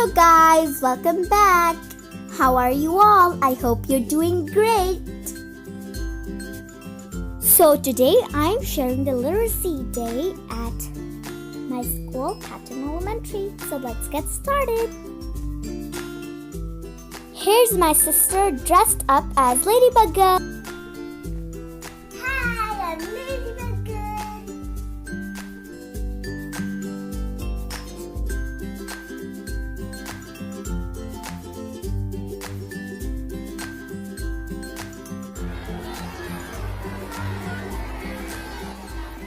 Hello guys, welcome back. How are you all? I hope you're doing great. So today I'm sharing the literacy day at my school, Patton Elementary. So let's get started. Here's my sister dressed up as Ladybug Girl. Hi, I'm Ladybug Girl.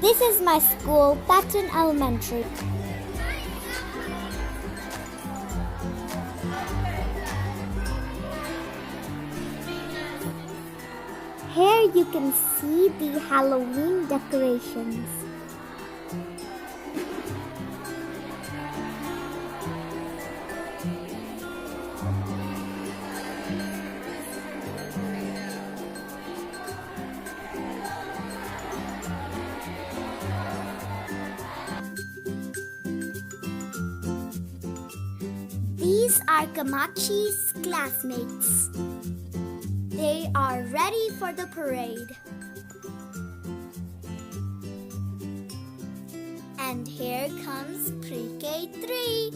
This is my school, Patton Elementary. Here you can see the Halloween decorations. These are Kamachi's classmates. They are ready for the parade. And here comes Pre-K 3.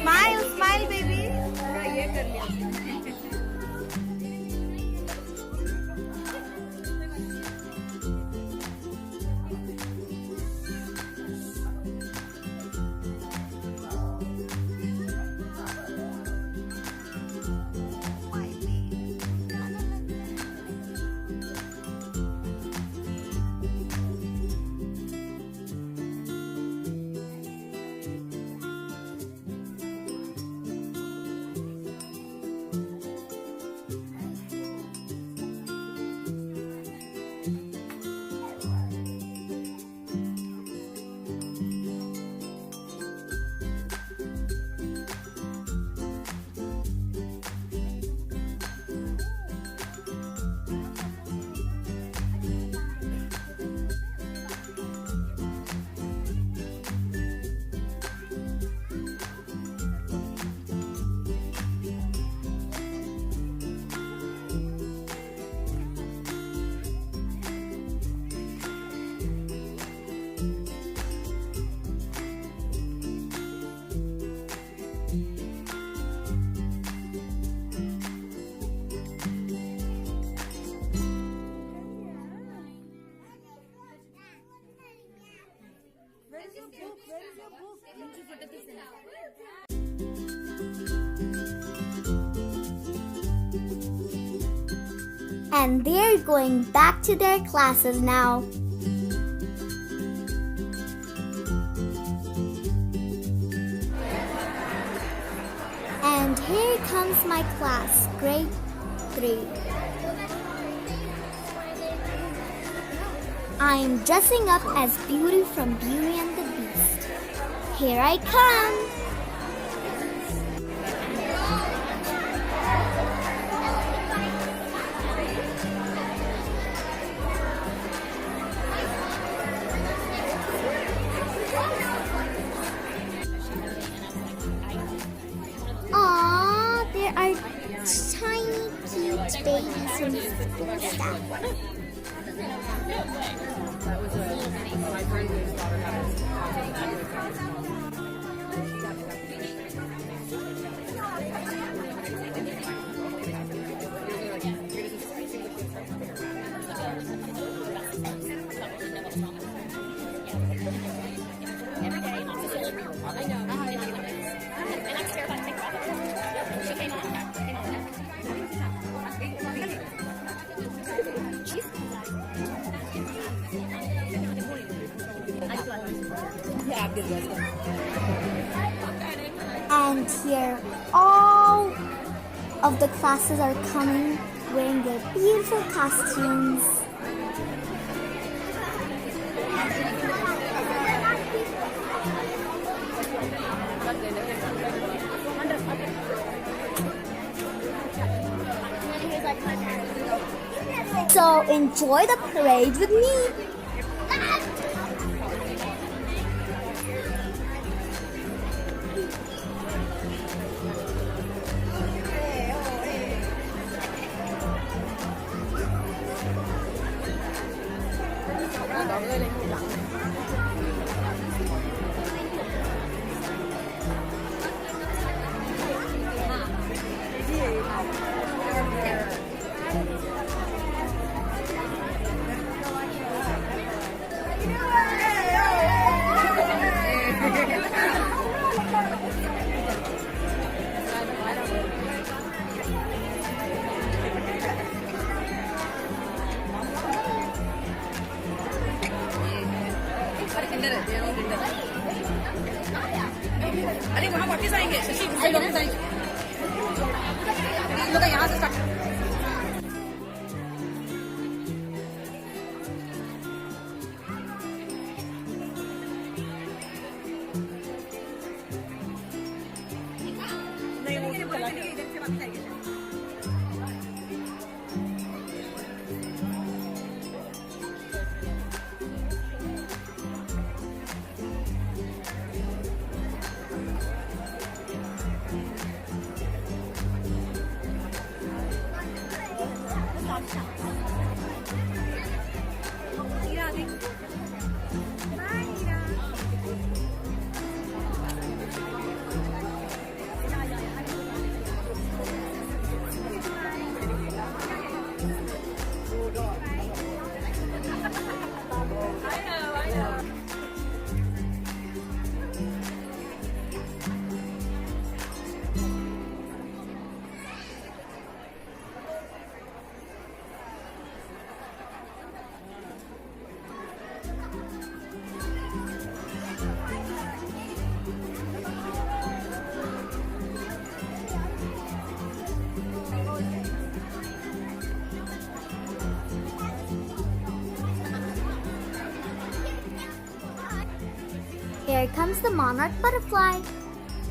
Smile, smile, baby. And they're going back to their classes now. And here comes my class, grade 3. I'm dressing up as Beauty from Beauty and the Beast. Here I come! Aww, there are tiny cute babies in school stuff. I know. And here all of the classes are coming wearing their beautiful costumes. So enjoy the parade with me. अरे वहाँ वापस आएंगे शशि दूसरे लोग जाएंगे इन लोग यहाँ से स्टार्ट नहीं वो सब चला के इधर से वापस आएंगे Here comes the monarch butterfly.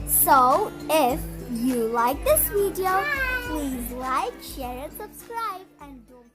So, if you like this video, please like, share and subscribe and don't